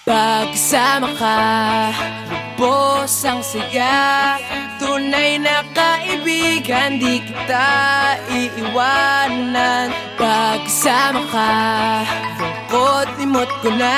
Pagkasama ka, lubos ang saya. Tunay na kaibigan, di kita iiwanan. Pagkasama ka, lungkot limot ko na.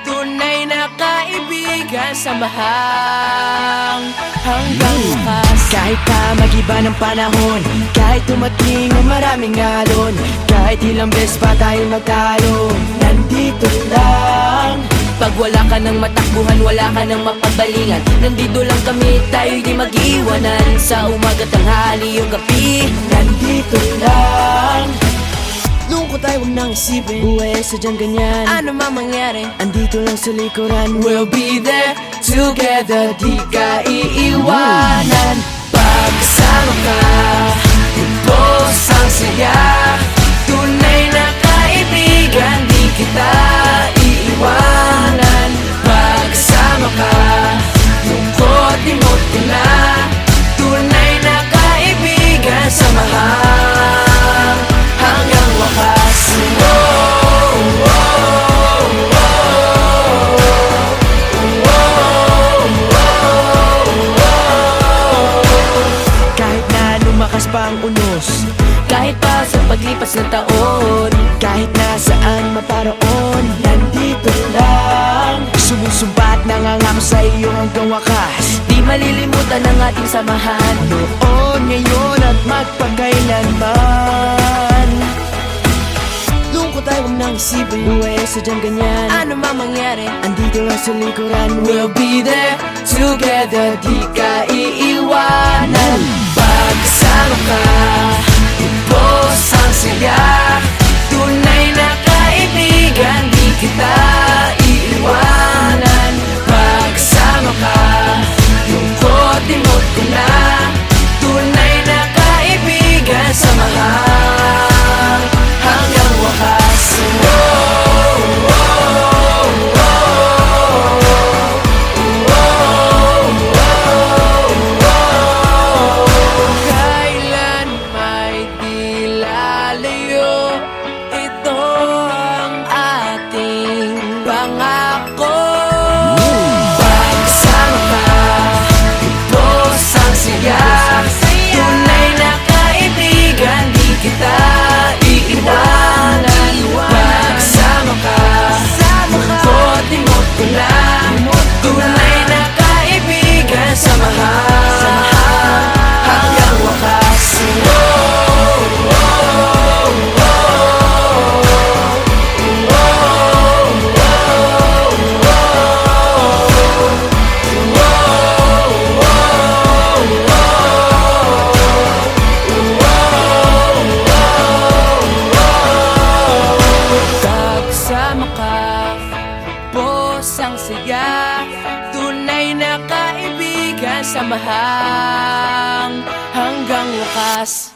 Tunay na kaibigan, samahang hanggang wakas. Kahit pa mag-iba ng panahon, kahit tumating ang maraming alon, kahit ilang beses pa tayo magtalo, nandito lang. Pag wala ka ng matakbuhan, wala ka ng mapabalingan, nandito lang kami, tayo'y di mag-iwanan. Sa umaga, tanghali, yung gabi, Nandito lang. Lungkot ay huwag nang isipin, buhay ay sadyang ganyan. ano man mangyari, Andito lang sa likuran, we'll be there together, di ka iiwanan. Pagkasama ka, lubos ang saya. Tunay na kaibigan, di kita iiwanan. Pagkasama ka, lungkot limot ko na. Tunay na kaibigan, samahang hanggang wakas. kahit na lumakas pa ang unos, Kahit pa sa paglipas ng taon, kahit nasaan maparoon, nandito lang. Sumusumpa at nangangako sa iyo hanggang wakas. di malilimutan ang ating samahan. Noon, ngayon at magpakailanman. Lungkot ay huwag nang isipin, buhay ay sadyang ganyan. Ano man mangyari, Andito lang sa likuran, we'll be there together, di ka iiwanan. Pagkasama ka, lubos ang saya. Tunay na kaibigan, di kita iiwanan. Pagkasama ka, lungkot limot ko na. Tunay na kaibigan, samahang hanggang wakas. Kailan may di lalayo, ito ang ating pangako. Pagkasama ka, lubos ang saya. Tunay na kaibigan, di kita iiwanan. Pagkasama ka, lungkot limot ko na. Tunay na kaibigan, samahang hanggang wakas. Pagkasama ka, lubos ang saya. Tunay na kaibigan, samahang hanggang wakas.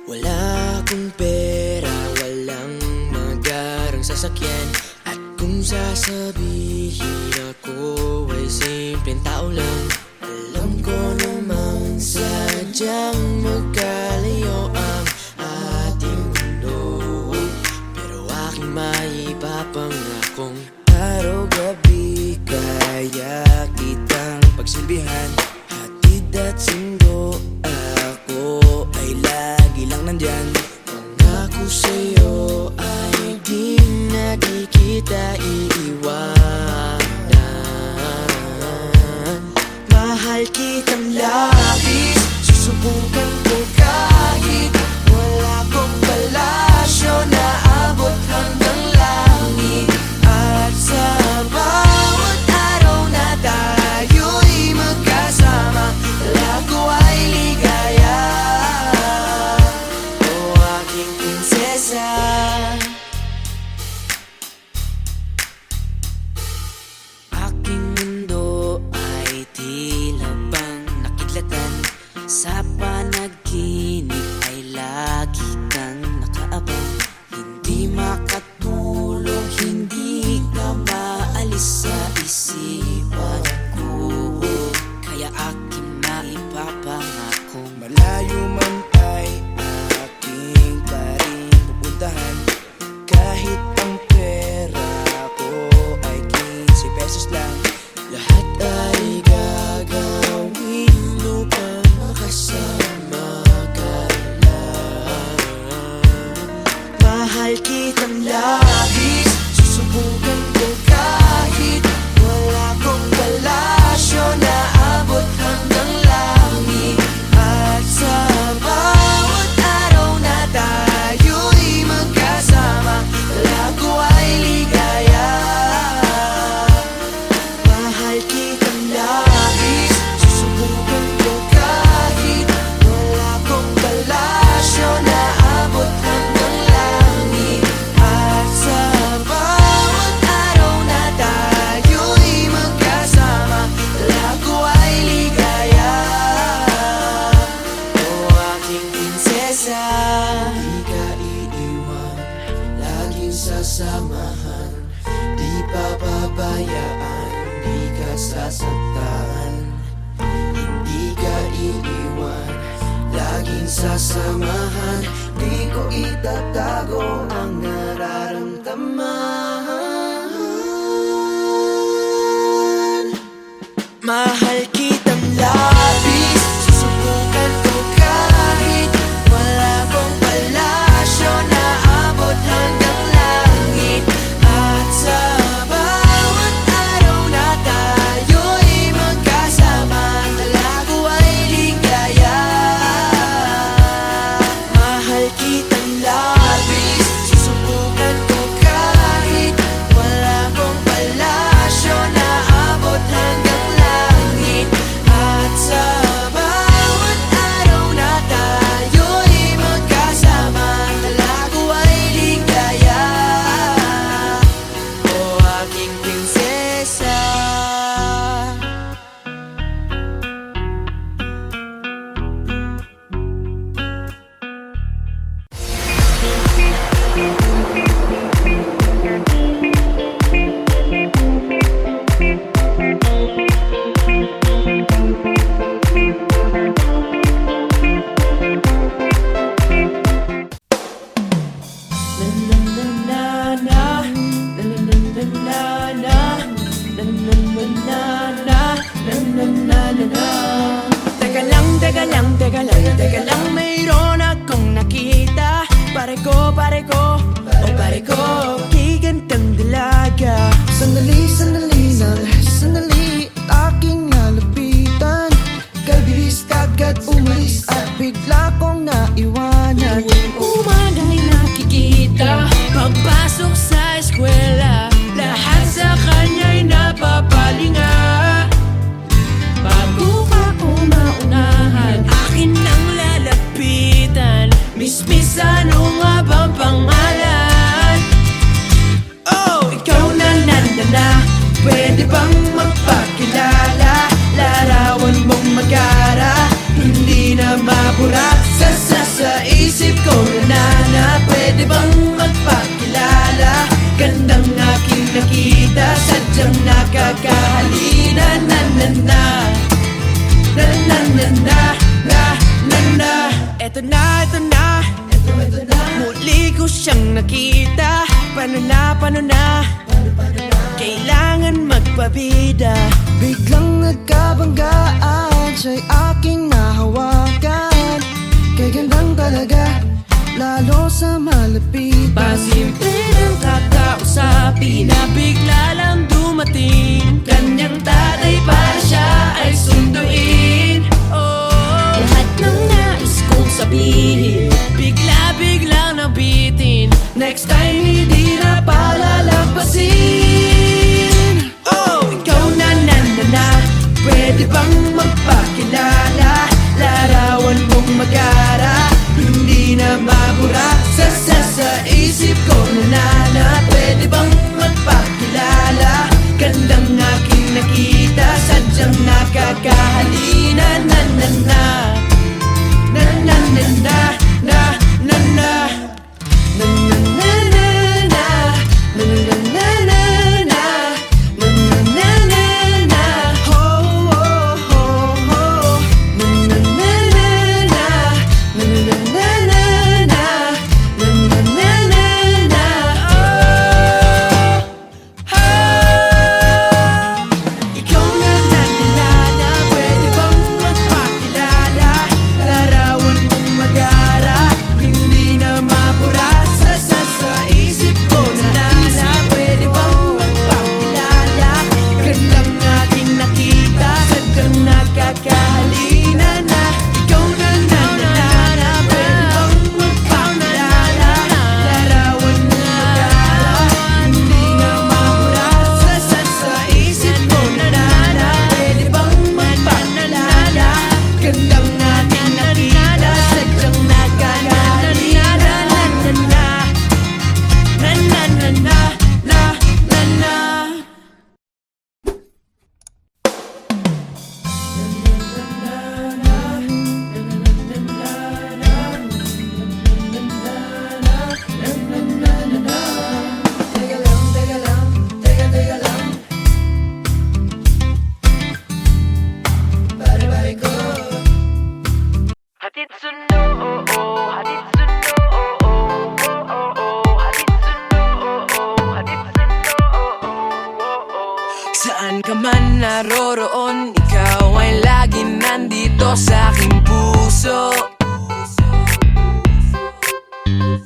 Wala akong pera, walang magarang sasakyan. At kung sasabihin ako ay simpleng tao lang, alam ko namang sadyang magkalayo ang ating mundo. Pero aking maipapangakong araw-gabi kaya kitang pagsilbihan. Hatid at sundo, ako ay lagi lang nandyan. Pangako sa'yo ay di na di kita iiwanan. Mahal kitang labis, susubukan ko kahit wala kong palasyo na abot hanggang langit. At sa bawat araw na tayo'y magkasama, lago ay ligaya. O aking prinsesa, samahan. Di papabayaan, di ka sasaktan, hindi ka iiwan, laging sasamahan. Di ko itatago ang nararamdaman. Mahal kitang labis, susubukan ko kahit wala kong palasyo na abot hanggang langit. At sa bawat araw na tayo'y magkasama, talago ay ligaya. Mahal kitang labis, susubukan ko kahit wala kong palasyo na abot hanggang langit. At sa bawat araw na tayo'y magkasama, talago ay ligaya. O aking prinsesa, teka lang, mayroon akong nakita. Pare ko, gigantang dalaga. Sandali lang, sandali, aking nalapitan. Kabilis agad umalis at bigla kong naiwanan. Umaga'y nakikita pagpasok sa eskwela, lahat sa kanya'y napapalinga. Bago pa ko maunahan, akin nang lalapitan. Miss, ano nga bang pangalan? Oh, ikaw na, pwede bang magpakilala? Larawan mong magara, hindi na mabura sa isip ko na pwede bang magpakilala? Gandang aking nakita, sadyang nakakahalina. Eto na, muli ko siyang nakita. Paano na, kailangan magpabida. Biglang nagkabanggaan, siya'y aking nahawakan. Kay gandang talaga, lalo sa malapitan. Pasimple ng kakausapin na bigla lang dumating. Kanyang tatay para siya ay sunduin. Oh, lahat ng nais kong sabihin, biglang nabitin. Next time hindi na palalampasin. Oh, ikaw na, pwede bang magpakilala? Larawan mong magara, hindi na mabura sa isip ko na pwede bang magpakilala? Saan ka man naroroon, ikaw ay laging nandito sa aking puso.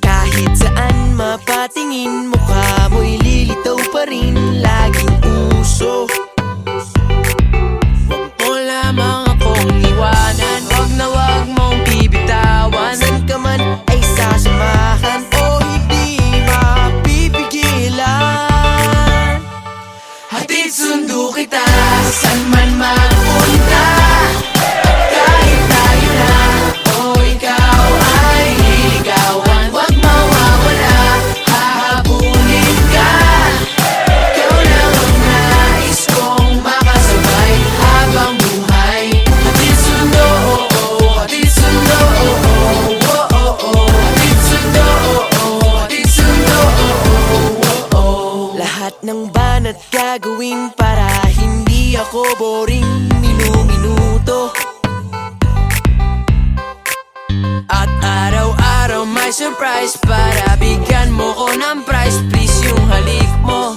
Kahit saan mapatingin, mukha mo'y lilitaw pa rin, laging uso. Huwag mo lamang akong iwanan, huwag na huwag mong bibitawan. Saan ka man ay sasamahan o hindi mapipigilan. Hatid sundo kita, saan man magpunta. Kahit tayo na o ikaw ay liligawan, huwag mawawala, hahabulin ka. Ikaw lang ang nais kong makasabay habang buhay. Hatid sundo, hatid sundo, hatid sundo, hatid sundo. Lahat ng banat gagawin para hindi ako boring minuto. At araw-araw may surprise para bigyan mo ko ng prize. Please yung halik mo,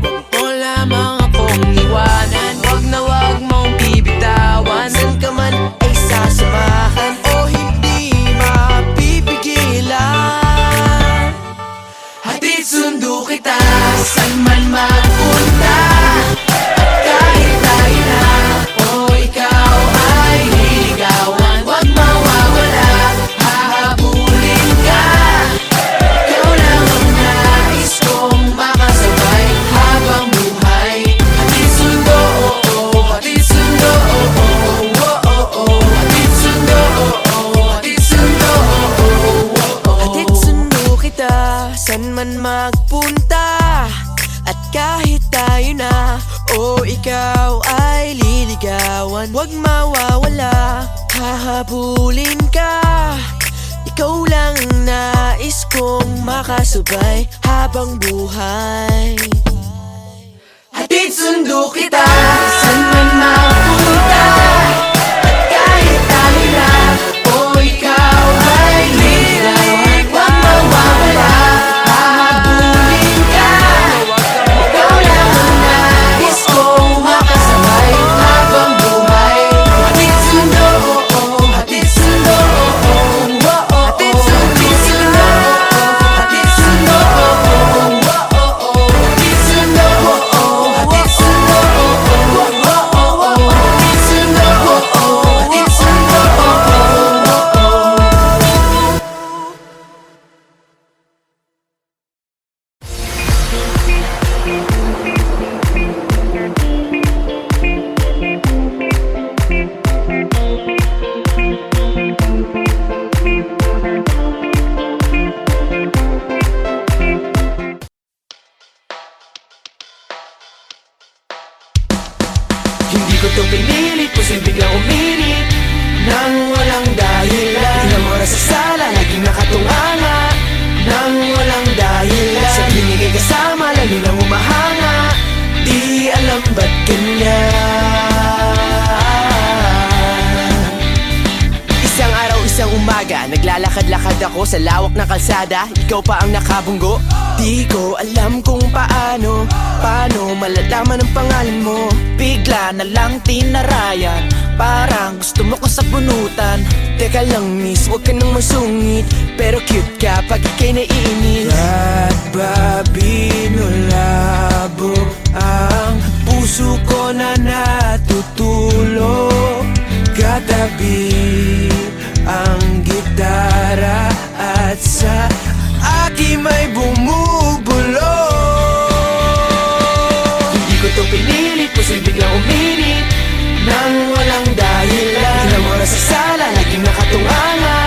huwag mo lamang akong iwanan, huwag na huwag mong bibitawan. Saan ka man ay sasamahan o hindi mapipigilan. Hatid sundo kita, saan man magpunta. Kahit tayo na o ikaw ay liligawan, huwag mawawala, hahabulin ka. Ikaw lang ang nais kong makasabay habang buhay. Hatid sundo, hatid sundo, hatid sundo, hatid sundo. Hatid sundo kita, saan man magpunta. At kahit tayo na o ikaw ay liligawan, huwag mawawala, hahabulin ka. Ikaw lang ang nais kong makasabay habang buhay. Hatid sundo kita, saan man magpunta. At kahit tayo na o ikaw ay liligawan, huwag mawawala, hahabulin ka. Ikaw lang ang nais kong makasabay habang buhay. Hatid sundo, hatid sundo, hatid sundo, hatid sundo, hatid sundo, hatid sundo, hatid sundo, hatid sundo. Hindi ko to pinilit, posibleng lang uminit nang walang dahilan. Ilang oras sa sala, laging nakatunganga nang walang dahilan. Sa tuwing ika'y kasama, lalo lang umahanga, di alam ba't ganyan. Isang araw, isang umaga, naglalakad-lakad ako sa lawak ng kalsada. Ikaw pa ang nakabunggo, di ko alam kung paano malalaman ang pangalan mo. Bigla na lang tinarayan, parang gusto mo ko sabunutan. Teka lang miss, huwag ka nang masungit, pero cute ka pag ika'y naiinit. At ba binulabog ang puso ko na natutulog? Katabi ang gitara at sa akin may bumubulong. Hindi ko to pinilit, posibleng lang uminit nang walang dahilan. Ilang oras sa sala, laging nakatunganga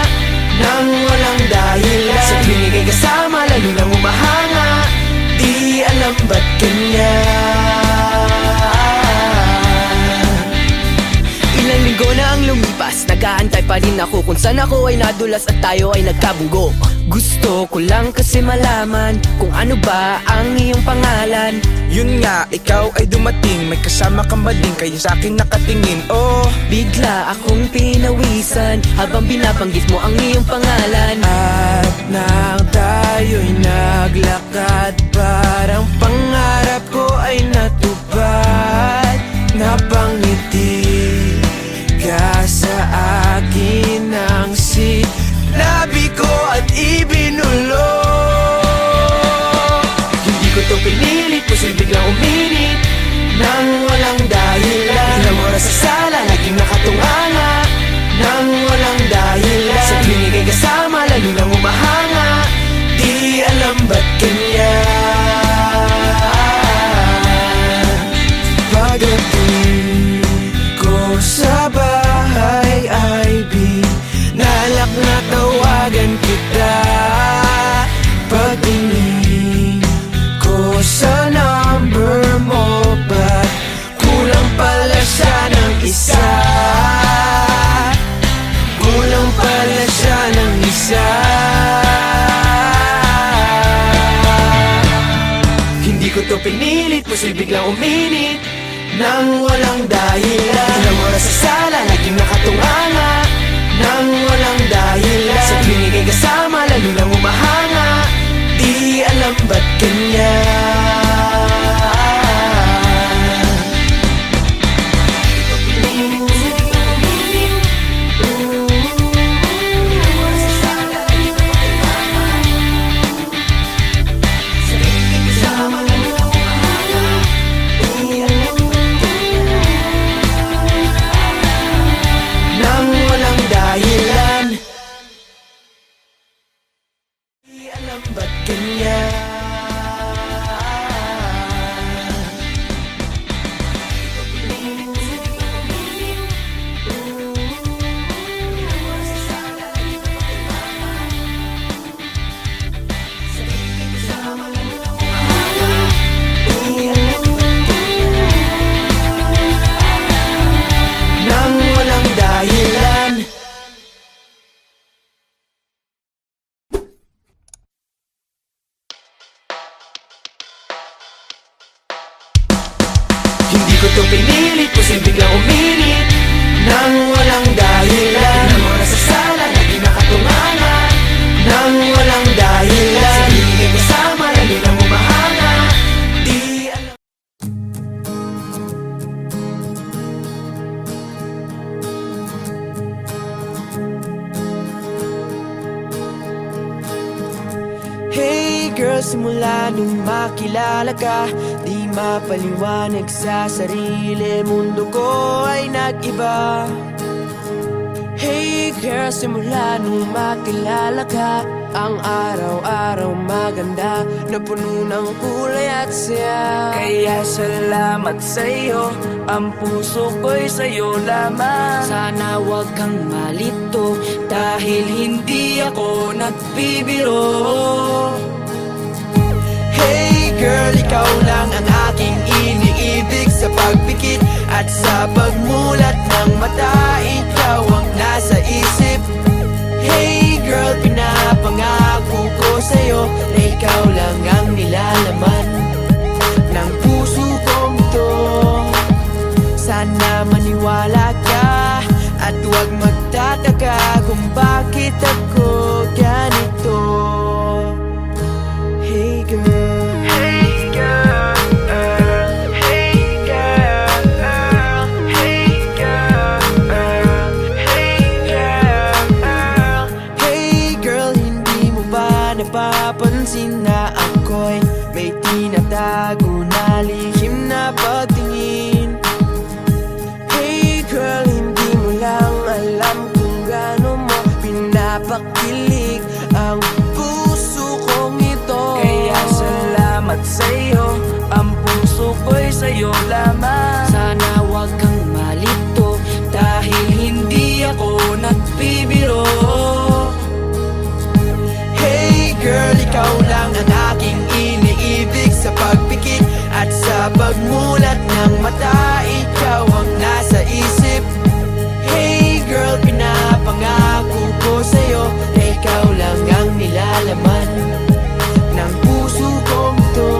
nang walang dahilan. Sa tuwing ika'y kasama, lalo lang umahanga, di alam ba't ganyan. Ilang linggo na ang lumipas, nag-aantay pa rin ako kung saan ako ay nadulas at tayo ay nagkabunggo. Gusto ko lang kasi malaman kung ano ba ang iyong pangalan. Yun nga, ikaw ay dumating, may kasama kang bading, kaya sa akin nakatingin. Oh, Bigla akong pinawisan habang binabanggit mo ang iyong pangalan. at nang tayo'y naglakad, parang pangarap ko ay pinilit, posibleng lang uminit nang walang dahilan. Ilang oras sa sala, laging nakatunganga nang walang dahilan. Sa klinik ay kasama, lalo lang umahanga, di alam ba't ganyan. Pagdating ko sa bahay ay binalak na tawagan kita. Pagtingin ko sa number mo, ba't kulang pala siya ng isa? Kulang pala siya ng isa. Hindi ko to pinilit, posibleng lang uminit nang walang dahilan. Ilang oras sa sala, laging nakatunganga nang walang dahilan. Sa klinik ay kasama, lalo lang umahanga, di alam ba't ganyan. Nang walang dahilan, di alam ba't ganyan. Nang walang dahilan, hindi ko to pinilit, posibleng lang uminit nang walang dahilan. Ilang oras sa sala, laging nakatunganga nang walang dahilan. Sa klinik ay kasama, lalo lang umahanga, di alam. Hey girl, simula nung makilala ka, di mapaliwanag sa sarili, mundo ko ay nag-iba. Hey girl, simula nung makilala ka, ang araw-araw maganda, na puno ng kulay at saya. Kaya salamat sa'yo, ang puso ko'y sa'yo lamang. Sana wag kang malito, dahil hindi ako nagbibiro. Hey girl, ikaw lang ang aking iniibig, sa pagpikit at sa pagmulat ng mata, ikaw ang nasa isip. Hey girl, pinapangako ko sa'yo na ikaw lang ang nilalaman ng puso kong to. Sana maniwala ka at huwag magtataka kung bakit ako ganito. Hey girl, hey girl, hey girl, hey girl, hey girl. Hey girl, hindi mo ba napapansin na ako'y may tinatago na lihim na pagtingin? Hey girl, hindi mo lang alam kung gaano mo pinapakilig ang puso kong ito. Kaya salamat sa'yo, ang puso ko'y sa'yo lamang. Sana wag kang malito, dahil hindi ako nagbibiro. Hey girl, ikaw lang ang aking iniibig, sa pagpikit at sa pagmulat ng mata, ikaw ang nasa isip. Hey girl, pinapangako ko sa'yo na ikaw lang ang nilalaman ng puso kong to.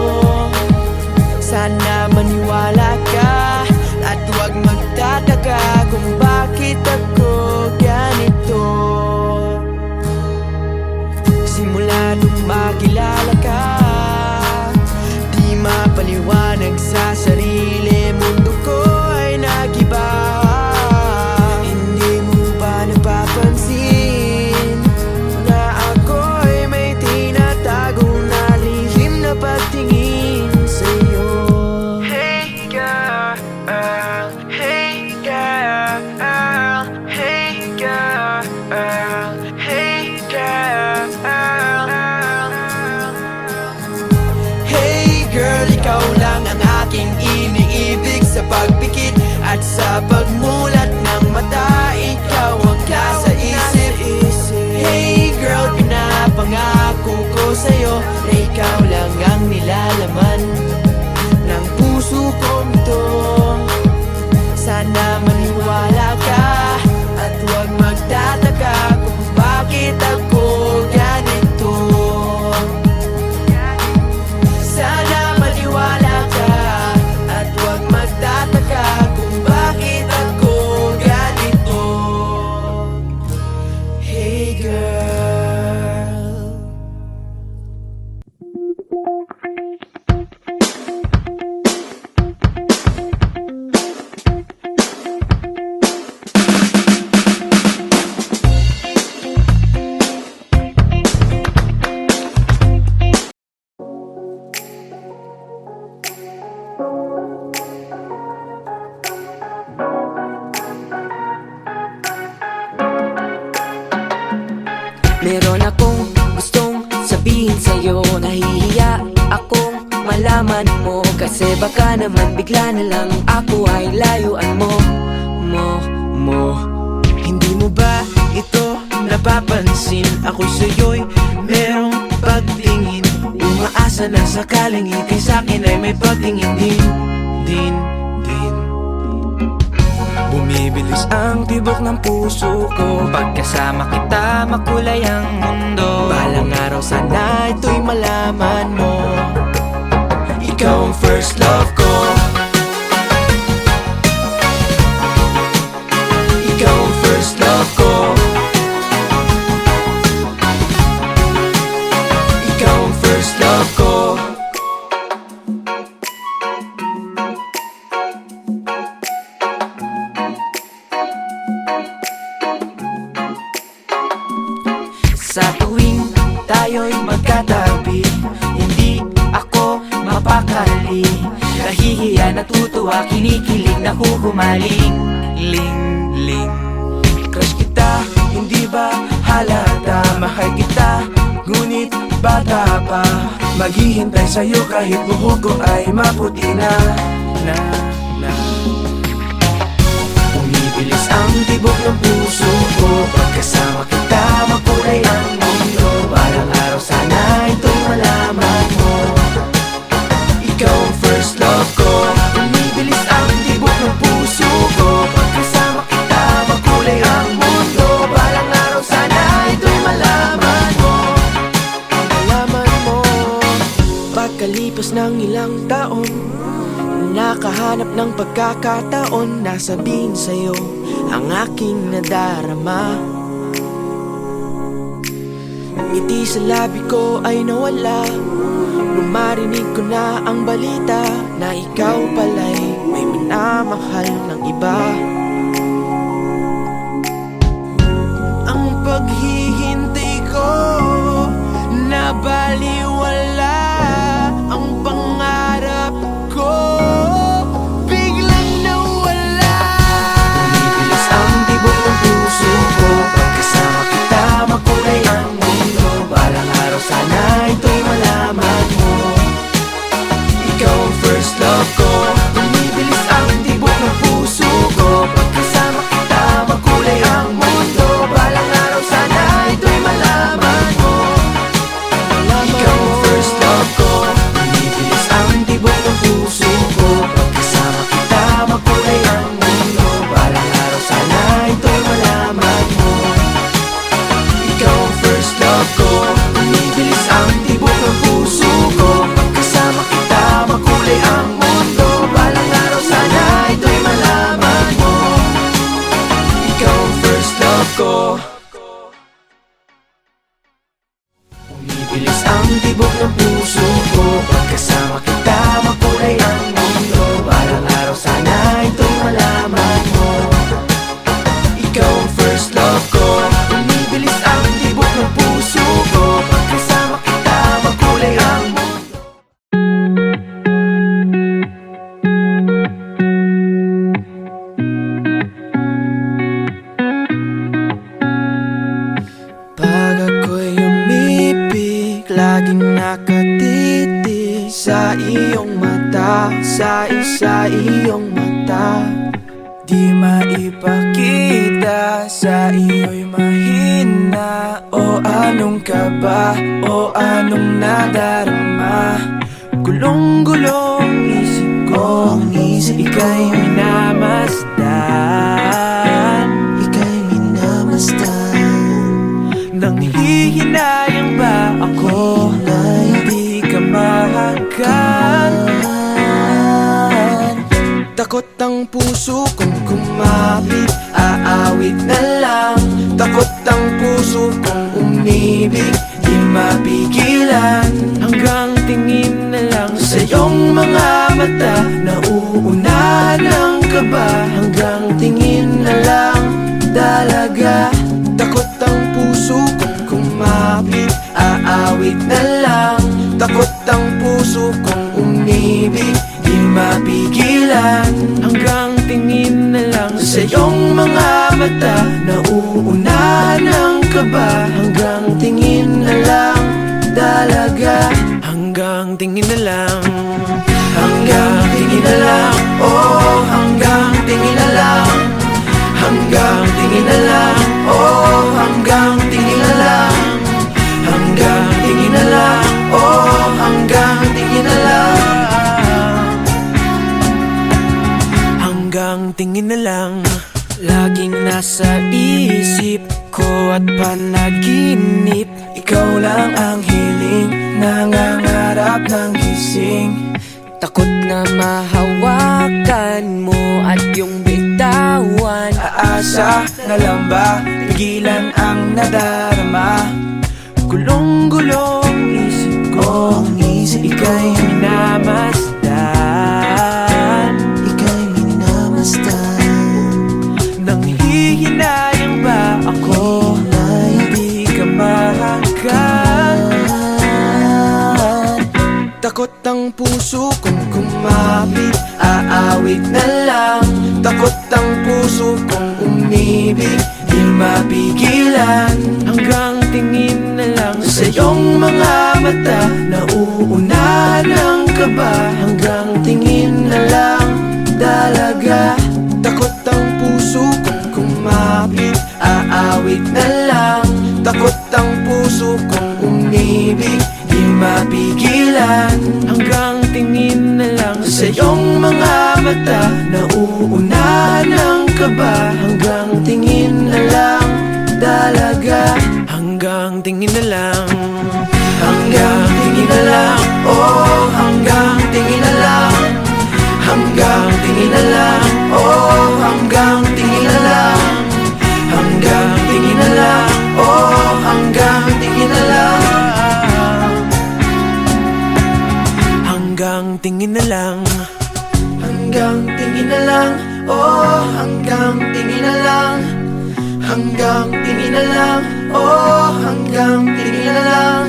Sana maniwala ka at huwag magtataka kung bakit ako ganito. Simula nung makilala ka, aking iniibig. Sa pagpikit at sa pagmulat ng mata, ikaw ang nasa isip. Hey girl, pinapangako ko sa'yo na ikaw lang ang nilalaman ng puso kong ito. Sana maniwala ka at huwag magtataka kung bakit ako ganito. Sana maniwala ka at huwag magtataka kung bakit ako ganito. Hey girl. Meron akong gustong sabihin sa'yo. Nahihiya akong malaman mo, kasi baka naman bigla na lang ako ay layuan mo. Hindi mo ba ito napapansin? Ako sa'yo'y merong pagtingin. Umaasa na sakaling ikay sa'kin ay may pagtingin din. Bumibilis ang tibok ng puso ko. Pagkasama kita, makulay ang mundo. Balang araw sana ito'y malaman mo. Ikaw ang first love ko. Ikaw ang first love ko. Ikaw ang first love ko. Sa tuwing tayo'y magkatabi, hindi ako mapakali. Nahihiya, natutuwa, kinikilig, nahuhumaling. Ling. Crush kita, hindi ba halata? Mahal kita, ngunit bata pa. Maghihintay sa'yo kahit buhok ko ay maputi na. Bumibilis ang tibok ng puso ko. Pagkasama kita, makulay ang mundo. Balang araw sana ito'y malaman mo. Ikaw ang first love ko. Bumibilis ang tibok ng puso ko. Pagkasama kita, makulay ang mundo. Balang araw sana ito'y malaman mo. Pagkalipas ng ilang taon, nakahanap ng pagkakataon na sabihin sa'yo ang aking nadarama. Ngiti sa labi ko ay nawala nung marinig ko na ang balita na ikaw pala'y may minamahal ng iba. Ang paghihintay ko na baliwala, ang pangarap ko biglang nawala. Bumibilis ang tibok ng puso ko. Pagkasama kita, makulay ang mundo. Balang araw sana ito'y malaman mo. Ikaw ang first love ko. Bumibilis ang tibok ng puso ko. Pagkasama kita, makulay ang mundo. Balang araw sana ito'y malaman mo. Ikaw ang sa iyong mata, sa iyong mata. Di maipakita, sa iyo'y mahina. O anong kaba, o anong nadarama? Gulong-gulong isip ko, ika'y minamasdan, ika'y minamasdan. Nang hihinayang ba ako, hindi ka mahagan? Takot ang puso kong kumapit, aawit na lang. Takot ang puso kong umibig, di mapigilan. Hanggang tingin na lang sa iyong mga mata, nauunahan ng kaba. Hanggang tingin na lang, dalaga. Takot ang puso kong kumapit, aawit na lang. Takot ang puso kong umibig, di mapigilan. Hanggang tingin na lang sa iyong mga mata, nauunahan ng kaba. Hanggang tingin na lang, dalaga. Hanggang tingin na lang, hanggang tingin na lang. Oh, hanggang tingin na lang, hanggang tingin na lang. Oh, hanggang tingin na lang, hanggang tingin na lang. Oh, hanggang tingin na lang, hanggang tingin na lang. Laging nasa isip ko at panaginip, ikaw lang ang hiling, nangangarap ng gising. Takot na mahawakan mo at yung bitawan. Aasa na lang ba, pigilan ang nadarama? Gulong-gulong isip ko, ika'y minamasdan, ika'y minamasdan. Nang hihinayang ba ako, hindi ka mahagan? Takot ang puso kong kumapit, aawit na lang. Takot ang puso kong umibig, di mapigilan. Hanggang tingin na lang sa iyong mga mata, nauunahan ng kaba. Hanggang tingin na lang, dalaga. Takot ang puso kong kumapit, aawit na lang. Takot ang puso kong umibig, di mapigilan. Hanggang tingin na lang sa iyong mga mata, nauunahan ng kaba. Hanggang tingin na lang, dalaga. Hanggang tingin na lang, hanggang tingin na lang. Oh, hanggang tingin na lang, hanggang tingin na lang. Oh, hanggang tingin na lang, hanggang tingin na lang. Oh, hanggang tingin na lang, hanggang tingin na lang. Hanggang tingin na lang. Oh, hanggang tingin na lang, hanggang tingin na lang. Oh, hanggang tingin na lang.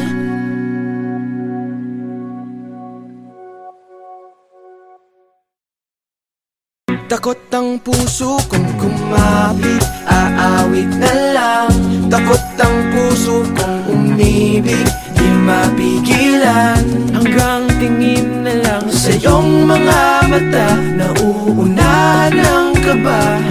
Takot ang puso kong kumapit, aawit na lang. Takot ang puso kong umibig, di mapigilan. Hanggang tingin na lang sa iyong mga mata, nauunahan ng kaba.